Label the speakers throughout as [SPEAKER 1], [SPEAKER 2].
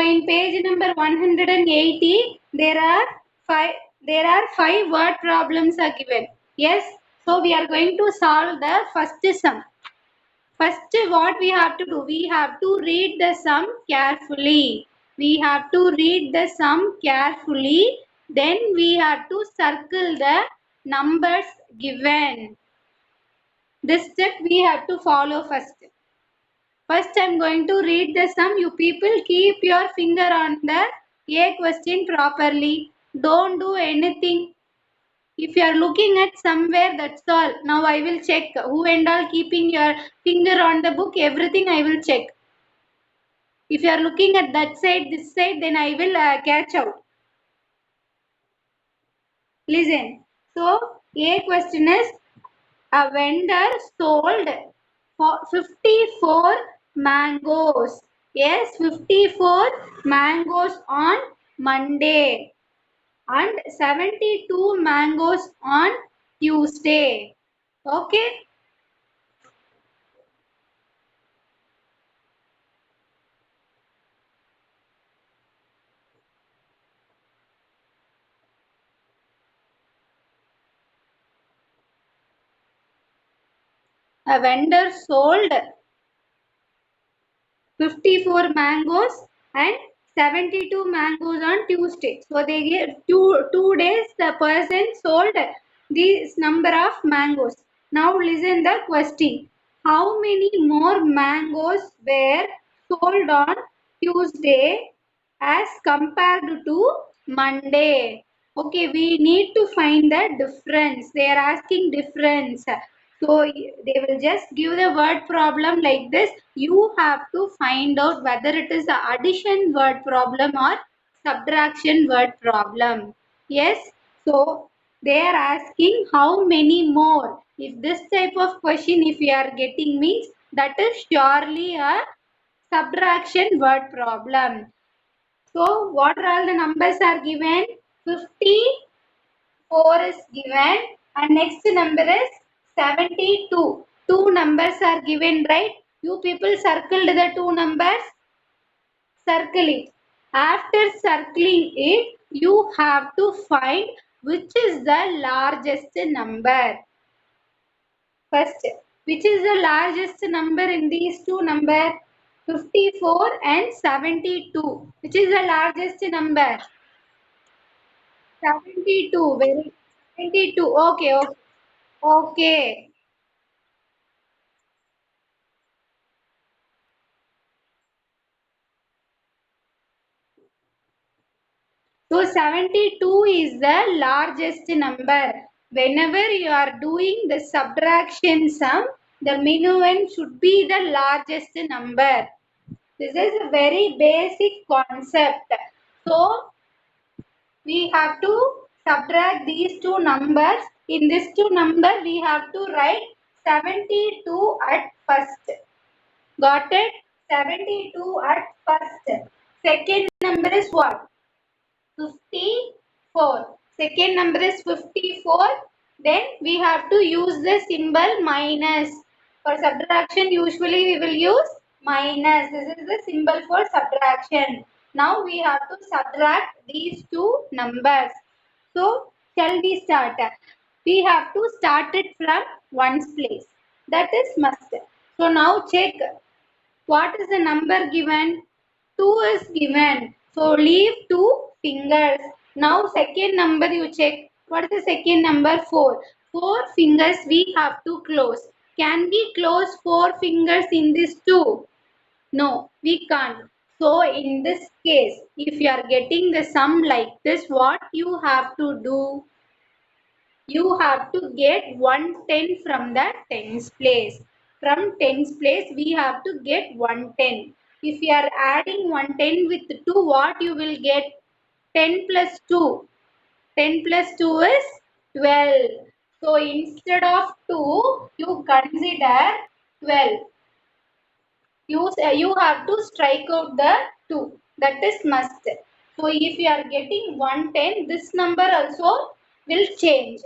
[SPEAKER 1] in page number 180, there are five word problems are given. Yes. So we are going to solve the first sum. First, what we have to do? We have to read the sum carefully. We have to read the sum carefully. Then we have to circle the numbers given. This step we have to follow first. First, I am going to read the sum. You people keep your finger on the A question properly. Don't do anything. If you are looking at somewhere, that's all. Now I will check who and all keeping your finger on the book. Everything I will check. If you are looking at that side, this side, then I will catch out. Listen. So A question is, a vendor sold for 54 mangoes. Yes, 54 mangoes on Monday and 72 mangoes on Tuesday. Okay. A vendor sold 54 mangoes and 72 mangoes on Tuesday. So they get two days the person sold this number of mangoes. Now listen the question. How many more mangoes were sold on Tuesday as compared to Monday? Okay, we need to find the difference. They are asking difference. So they will just give the word problem like this. You have to find out whether it is a addition word problem or subtraction word problem. Yes. So they are asking how many more. If this type of question if you are getting means that is surely a subtraction word problem. So what are all the numbers are given? 54 is given and next number is 72. Two numbers are given, right? You people circled the two numbers. Circle it. After circling it, you have to find which is the largest number. First, which is the largest number in these two numbers? 54 and 72. Which is the largest number? 72. Very 72. Okay, okay. Okay. So 72 is the largest number. Whenever you are doing the subtraction sum, the minimum should be the largest number. This is a very basic concept. So we have to subtract these two numbers. In this two number, we have to write 72 at first. Got it? 72 at first. Second number is what? 54. Second number is 54. Then we have to use the symbol minus. For subtraction, usually we will use minus. This is the symbol for subtraction. Now we have to subtract these two numbers. So, shall we start? We have to start it from ones place. That is must. So, now check what is the number given? 2 is given. So leave 2 fingers. Now second number you check. What is the second number? 4. 4 fingers we have to close. Can we close 4 fingers in this 2? No, we can't. So in this case, if you are getting the sum like this, what you have to do? You have to get 110 from the tens place. From tens place, we have to get 110. If you are adding 110 with 2, what you will get? 10 plus 2. 10 plus 2 is 12. So instead of 2, you consider 12. You have to strike out the 2. That is must. So if you are getting 110, this number also will change.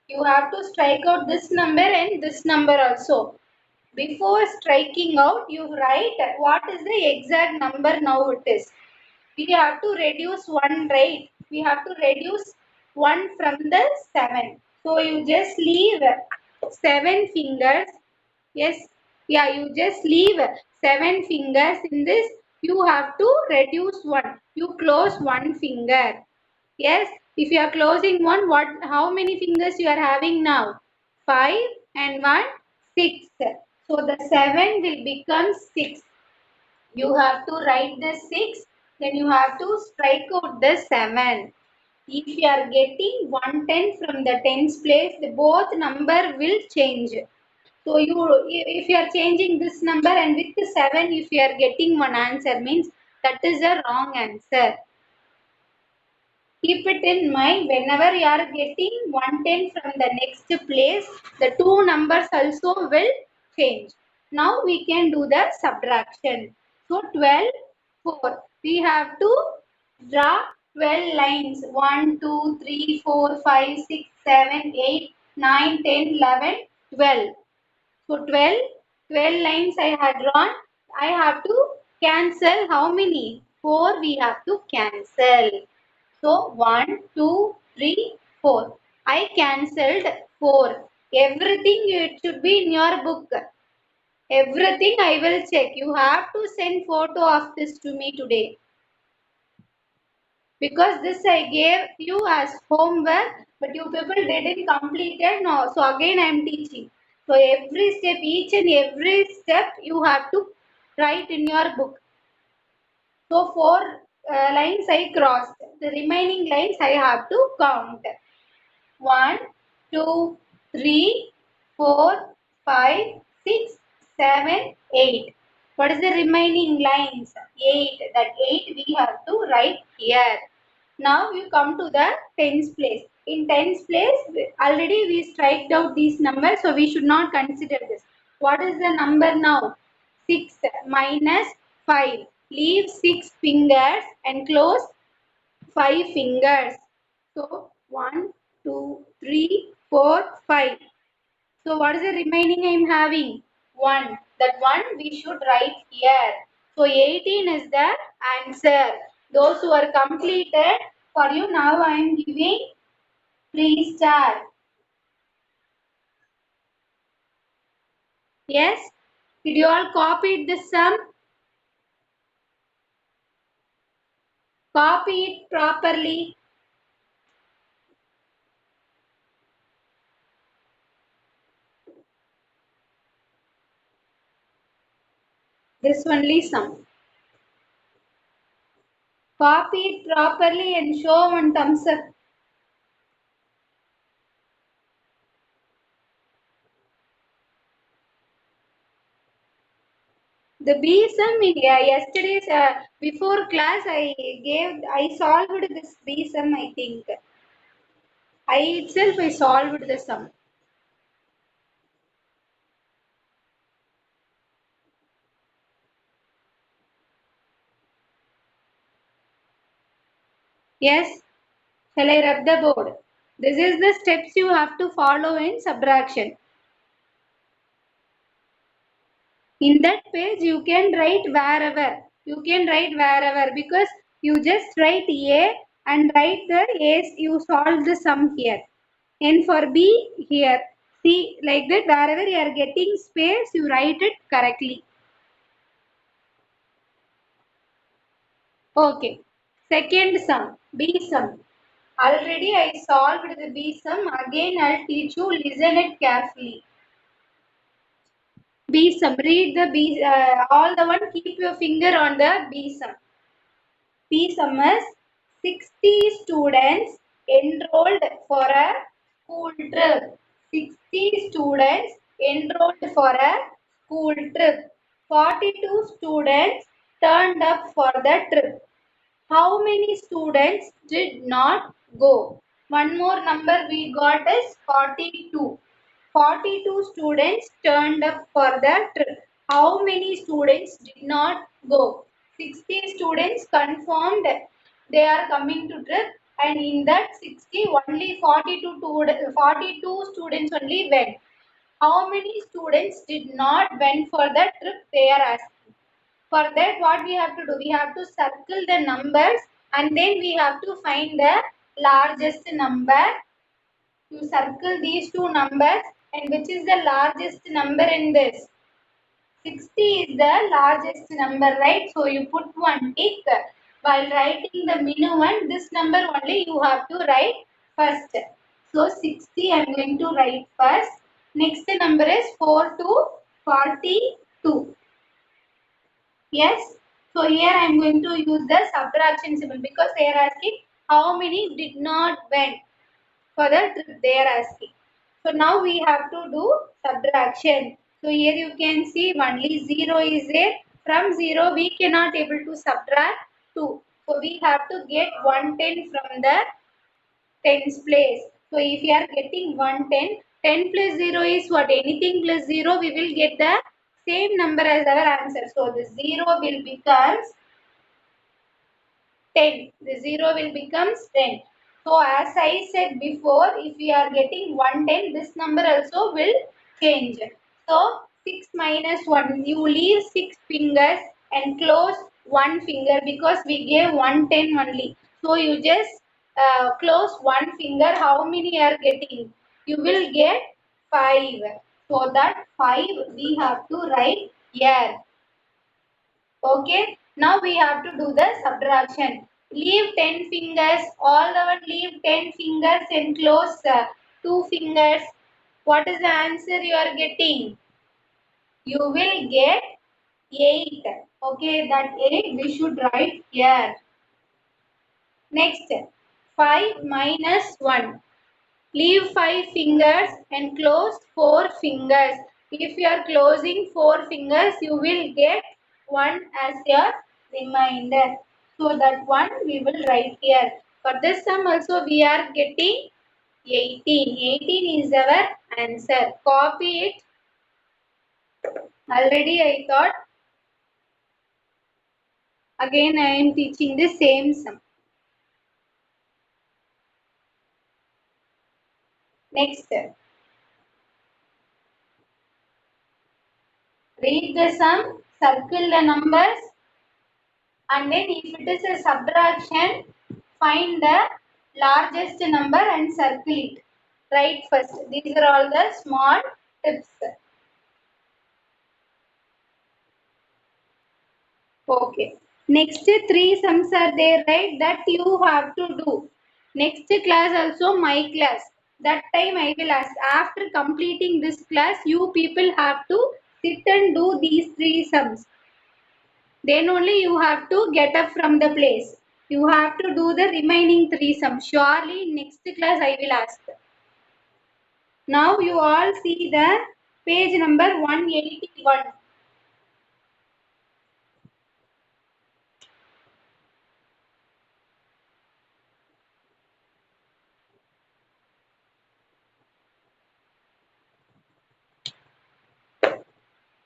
[SPEAKER 1] You have to strike out this number and this number also. Before striking out, you write what is the exact number now it is. We have to reduce 1, right? We have to reduce 1 from the 7. So you just leave 7 fingers. Yes, yeah, you just leave 7 fingers in this. You have to reduce 1. You close 1 finger. Yes, if you are closing one, how many fingers you are having now? 5 and 1, 6. So the 7 will become 6. You have to write the 6, then you have to strike out the 7. If you are getting 110 from the tens place, the both number will change. So if you are changing this number and with the 7, if you are getting one answer, means that is a wrong answer. Keep it in mind whenever you are getting 110 from the next place, the two numbers also will change. Now we can do the subtraction. So 12, 4. We have to draw 12 lines. 1, 2, 3, 4, 5, 6, 7, 8, 9, 10, 11, 12. So 12 lines I had drawn. I have to cancel how many? 4 we have to cancel. So 1, 2, 3, 4. I cancelled 4. Everything it should be in your book. Everything I will check. You have to send photo of this to me today. Because this I gave you as homework, but you people didn't complete it. No, so again I am teaching. So every step, each and every step you have to write in your book. So four lines I crossed. The remaining lines I have to count. 1, 2, 3, 4, 5, 6, 7, 8. What is the remaining lines? 8. That 8 we have to write here. Now you come to the tens place. In tens place, already we striked out these numbers, so we should not consider this. What is the number now? 6 minus 5. Leave 6 fingers and close 5 fingers. So 1, 2, 3, 4, 5. So what is the remaining I am having? 1. That 1 we should write here. So 18 is the answer. Those who are completed, for you now I am giving 3 star. Yes? Did you all copy the sum? Copy it properly. This only sum. Copy it properly and show one thumbs up. The B sum, yesterday's before class I solved this B sum, I think. I itself I solved the sum. Yes, shall I rub the board? This is the steps you have to follow in subtraction. In that page you can write wherever. You can write wherever because you just write A and write the A's, you solve the sum here. And for B here. See, like that wherever you are getting space, you write it correctly. Okay. Second sum, B sum. Already I solved the B sum. Again I'll teach you. Listen it carefully. B sum. Read the B. All the one. Keep your finger on the B sum. B sum is 60 students enrolled for a school trip. 60 students enrolled for a school trip. 42 students turned up for the trip. How many students did not go? One more number we got is 42. 42 students turned up for the trip. How many students did not go? 60 students confirmed they are coming to trip, and in that 60 only 42 students only went. How many students did not went for the trip they are asking. For that what we have to do? We have to circle the numbers and then we have to find the largest number. You circle these two numbers and which is the largest number in this? 60 is the largest number, right? So you put one tick. While writing the minimum, this number only you have to write first. So 60 I am going to write first. Next number is 4 to 42. Yes. So here I am going to use the subtraction symbol because they are asking how many did not went for the trip they are asking. So now we have to do subtraction. So here you can see only 0 is there. From 0 we cannot able to subtract 2. So we have to get 110 from the tens place. So if you are getting 110, 10 plus 0 is what? Anything plus 0 we will get the same number as our answer. So the 0 will becomes 10. The 0 will becomes 10. So as I said before, if we are getting 110, this number also will change. So 6 minus 1, you leave 6 fingers and close 1 finger because we gave 110 only. So you just close 1 finger. How many are getting? You will get 5. So that 5 we have to write here. Okay, now we have to do the subtraction. Leave 10 fingers, all the one leave 10 fingers and close 2 fingers. What is the answer you are getting? You will get 8. Okay, that 8 we should write here. Next, 5 minus 1. Leave 5 fingers and close 4 fingers. If you are closing 4 fingers, you will get 1 as your remainder. So that one we will write here. For this sum also we are getting 18. 18 is our answer. Copy it. Already I thought again I am teaching the same sum. Next, read the sum, circle the numbers, and then if it is a subtraction, find the largest number and circle it. Write first. These are all the small tips. Okay. Next three sums are there, right? That you have to do. Next class also my class. That time I will ask. After completing this class, you people have to sit and do these three sums. Then only you have to get up from the place. You have to do the remaining three sums. Surely next class I will ask. Now you all see the page number 181.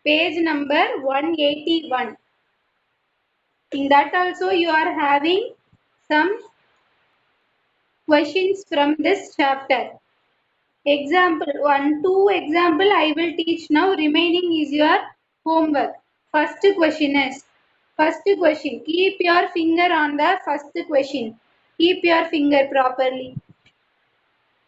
[SPEAKER 1] Page number 181. In that also you are having some questions from this chapter. Example 1, 2 example I will teach now. Remaining is your homework. First question is, first question, keep your finger on the first question. Keep your finger properly.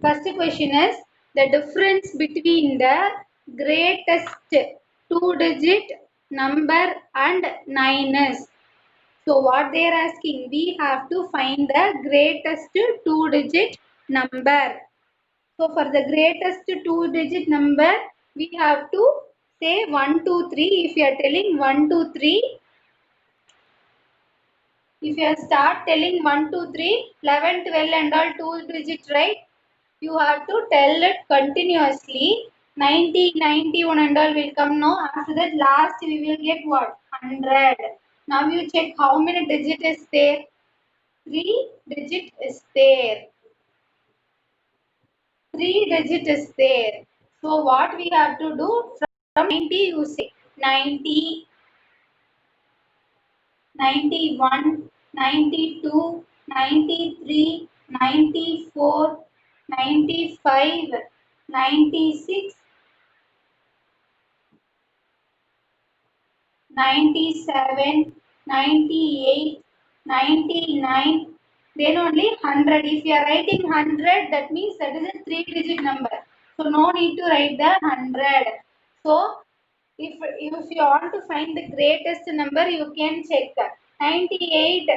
[SPEAKER 1] First question is the difference between the greatest two-digit number and 9 is. So what they are asking, we have to find the greatest two-digit number. So for the greatest two-digit number, we have to say 1, 2, 3. If you are telling 1, 2, 3, if you start telling 1, 2, 3, 11, 12 and all two digits, right? You have to tell it continuously. 90, 91 and all will come now. After that last we will get what? 100. Now you check how many digit is there. 3 digit is there. 3 digit is there. So what we have to do? From 90 you say 90, 91, 92, 93, 94, 95, 96, 97, 98, 99, then only 100. If you are writing 100, that means that is a 3-digit number. So no need to write the 100. So if you want to find the greatest number, you can check 98,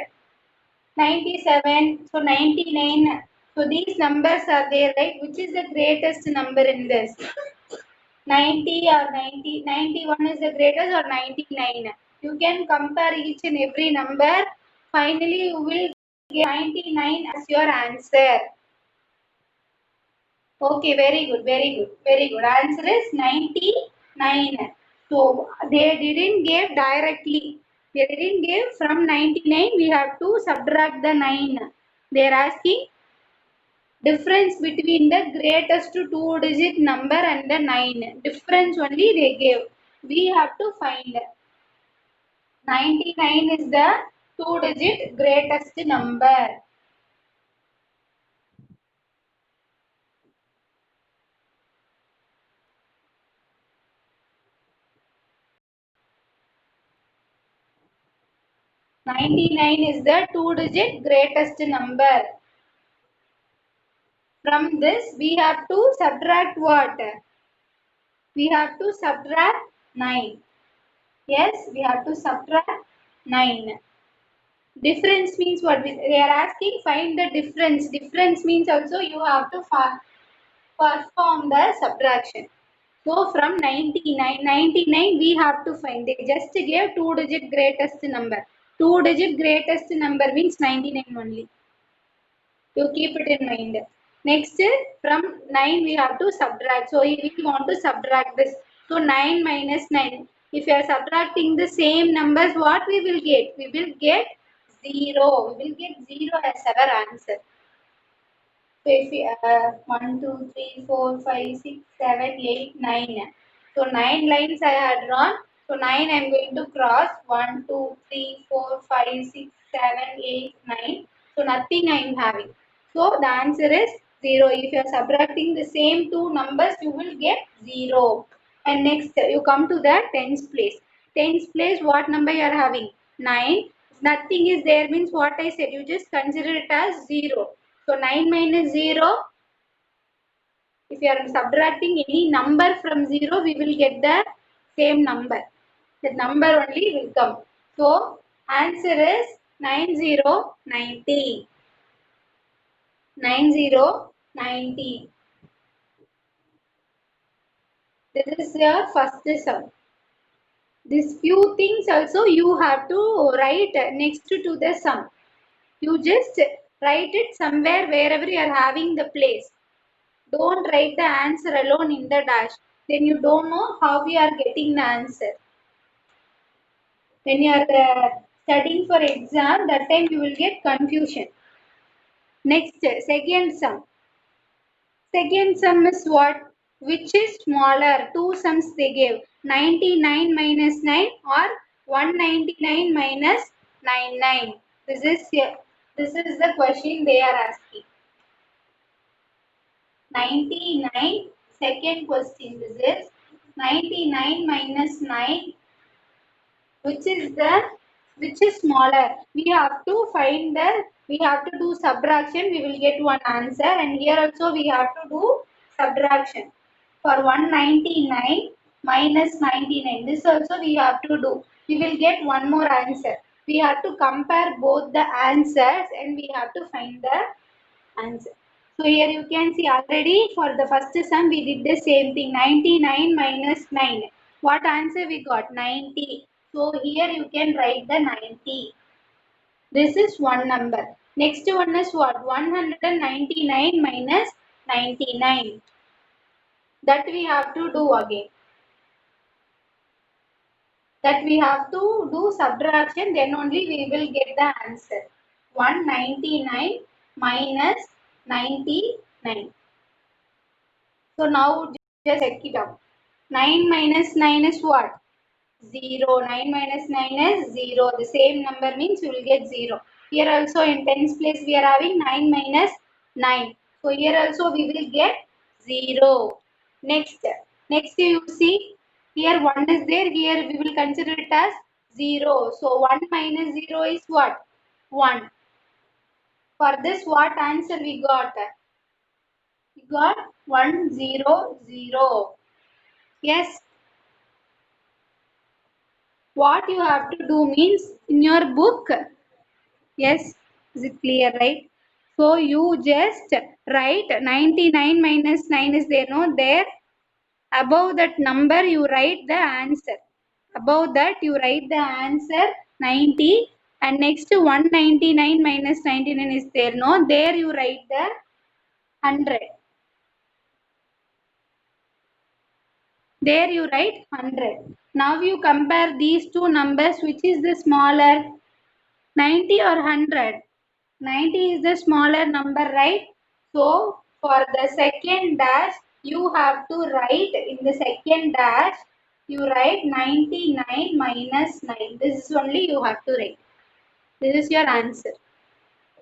[SPEAKER 1] 97, so 99. So these numbers are there, right? Which is the greatest number in this? 90 or 90, 91 is the greatest or 99. You can compare each and every number. Finally, you will get 99 as your answer. Okay, very good, very good, very good. Answer is 99. So they didn't give directly. They didn't give from 99. We have to subtract the 9. They are asking difference between the greatest two-digit number and the 9. Difference only they gave. We have to find. 99 is the two-digit greatest number. 99 is the two-digit greatest number. From this, we have to subtract what? We have to subtract 9. Yes, we have to subtract 9. Difference means what? They are asking find the difference. Difference means also you have to perform the subtraction. So from 99 we have to find. They just gave two-digit greatest number. Two-digit greatest number means 99 only. You keep it in mind. Next, from 9 we have to subtract. So if we want to subtract this, so 9 minus 9. If you are subtracting the same numbers, what we will get? We will get 0. We will get 0 as our answer. So if we 1, 2, 3, 4, 5, 6, 7, 8, 9. So 9 lines I had drawn. So 9 I am going to cross 1, 2, 3, 4, 5, 6, 7, 8, 9. So nothing I am having. So the answer is 0. If you are subtracting the same two numbers, you will get 0. And next you come to the tens place. Tens place, what number you are having? 9. If nothing is there means what I said, you just consider it as 0. So 9 minus 0, if you are subtracting any number from 0, we will get the same number. The number only will come. So answer is 9090. 9090. This is your first sum. These few things also you have to write next to the sum. You just write it somewhere wherever you are having the place. Don't write the answer alone in the dash. Then you don't know how we are getting the answer. When you are studying for exam, that time you will get confusion. Next, second sum. Second sum is what? Which is smaller? Two sums they gave. 99 minus 9 or 199 minus 99. This is the question they are asking. 99, second question, this is 99 minus 9, which is smaller. We have to do subtraction. We will get one answer, and here also we have to do subtraction. For 199 minus 99, this also we have to do. We will get one more answer. We have to compare both the answers and we have to find the answer. So here you can see already for the first sum we did the same thing. 99 minus 9. What answer we got? 90. So here you can write the 90. This is one number. Next one is what? 199 minus 99. That we have to do again. That we have to do subtraction, then only we will get the answer. 199 minus 99. So now just check it out. 9 minus 9 is what? 0. 9 minus 9 is 0. The same number means you will get 0. Here also in tens place we are having 9 minus 9. So here also we will get 0. Next you see here 1 is there. Here we will consider it as 0. So 1 minus 0 is what? 1. For this, what answer we got? We got 1, 0, 0. Yes. What you have to do means in your book. Yes. Is it clear, right? So you just write 99 minus 9 is there, no? There. Above that number, you write the answer. Above that, you write the answer 90. And next 199 minus 99 is there, no? There you write the 100. There you write 100. Now you compare these two numbers, which is the smaller, 90 or 100? 90 is the smaller number, right? So for the second dash, you have to write in the second dash, you write 99 minus 9. This is only you have to write. This is your answer.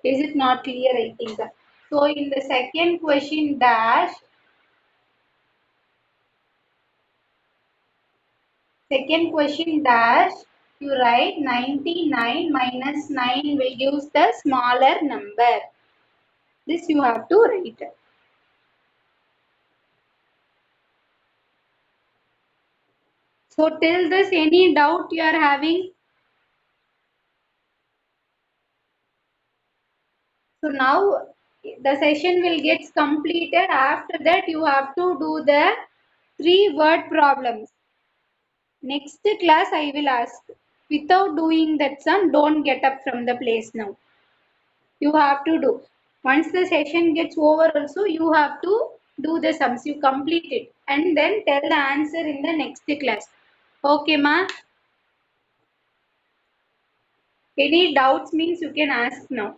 [SPEAKER 1] Is it not clear? I think. So in the second question dash, second question dash, you write 99 minus 9 will give the smaller number. This you have to write. So till this, any doubt you are having? So now the session will get completed. After that, you have to do the 3 word problems. Next class, I will ask. Without doing that sum, don't get up from the place now. You have to do. Once the session gets over also, you have to do the sums. You complete it and then tell the answer in the next class. Okay, ma? Any doubts means you can ask now.